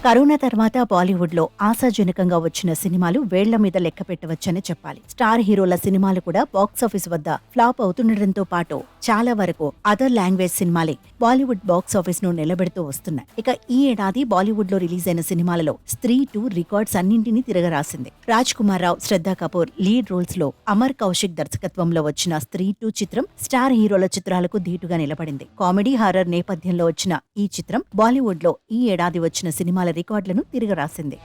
Corona తర్వాత బాలీవుడ్ లో ఆశాజనకంగా వచ్చిన సినిమాలు వేళ్ల మీద లెక్క పెట్టవచ్చని చెప్పాలి. స్టార్ హీరోల సినిమాలు కూడా బాక్సాఫీస్ వద్ద ఫ్లాప్ అవుతుండటంతో పాటు చాలా వరకు అదర్ లాంగ్వేజ్ సినిమాలే బాలీవుడ్ బాక్సాఫీస్ ను నిలబెడుతూ వస్తున్నాయి. ఇక ఈ ఏడాది బాలీవుడ్ లో రిలీజ్ అయిన సినిమాలలో స్త్రీ 2 రికార్డ్స్ అన్నింటినీ తిరగరాసింది. రాజ్ కుమార్ రావు, శ్రద్ధా కపూర్ లీడ్ రోల్స్ లో అమర్ కౌశిక్ దర్శకత్వంలో వచ్చిన స్త్రీ 2 చిత్రం స్టార్ హీరోల చిత్రాలకు ధీటుగా నిలబడింది. కామెడీ హారర్ నేపథ్యంలో వచ్చిన ఈ చిత్రం బాలీవుడ్ లో ఈ ఏడాది వచ్చిన సినిమాల రికార్డులను తిరగరాసింది.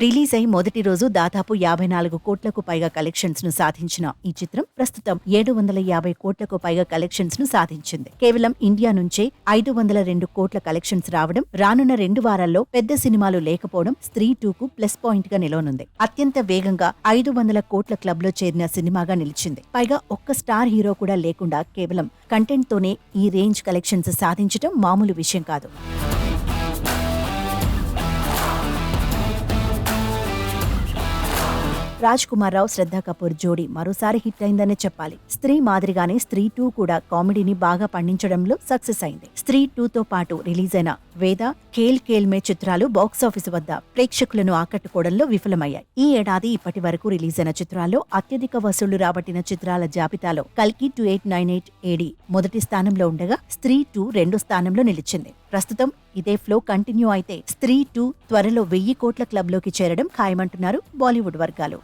రిలీజ్ అయి మొదటి రోజు దాదాపు 54 కోట్లకు పైగా కలెక్షన్స్ ను సాధించిన ఈ చిత్రం ప్రస్తుతం 750 కోట్లకు పైగా కలెక్షన్స్ ను సాధించింది. కేవలం ఇండియా నుంచే 502 కోట్ల కలెక్షన్స్ రావడం, రానున్న 2 వారాల్లో పెద్ద సినిమాలు లేకపోవడం స్త్రీ 2కు ప్లస్ పాయింట్ గా నిలవనుంది. అత్యంత వేగంగా 500 కోట్ల క్లబ్ లో చేరిన సినిమాగా నిలిచింది. పైగా ఒక్క స్టార్ హీరో కూడా లేకుండా కేవలం కంటెంట్ తోనే ఈ రేంజ్ కలెక్షన్స్ సాధించడం మామూలు విషయం కాదు. రాజ్ కుమార్ రావు, శ్రద్ధా కపూర్ జోడీ మరోసారి హిట్ అయిందనే చెప్పాలి. స్త్రీ మాదిరిగానే స్త్రీ 2 కూడా కామెడీని బాగా పండించడంలో సక్సెస్ అయింది. స్త్రీ 2తో పాటు రిలీజ్ అయిన వేద, ఖేల్ ఖేల్ మే చిత్రాలు బాక్సాఫీస్ వద్ద ప్రేక్షకులను ఆకట్టుకోవడంలో విఫలమయ్యాయి. ఈ ఏడాది ఇప్పటి వరకు రిలీజ్ అయిన చిత్రాల్లో అత్యధిక వసూళ్లు రాబట్టిన చిత్రాల జాబితాలో కల్కి 2898 ఏడి మొదటి స్థానంలో ఉండగా స్త్రీ 2 రెండో స్థానంలో నిలిచింది. ప్రస్తుతం ఇదే ఫ్లో కంటిన్యూ అయితే స్త్రీ 2 త్వరలో 1000 కోట్ల క్లబ్లోకి చేరడం ఖాయమంటున్నారు బాలీవుడ్ వర్గాలు.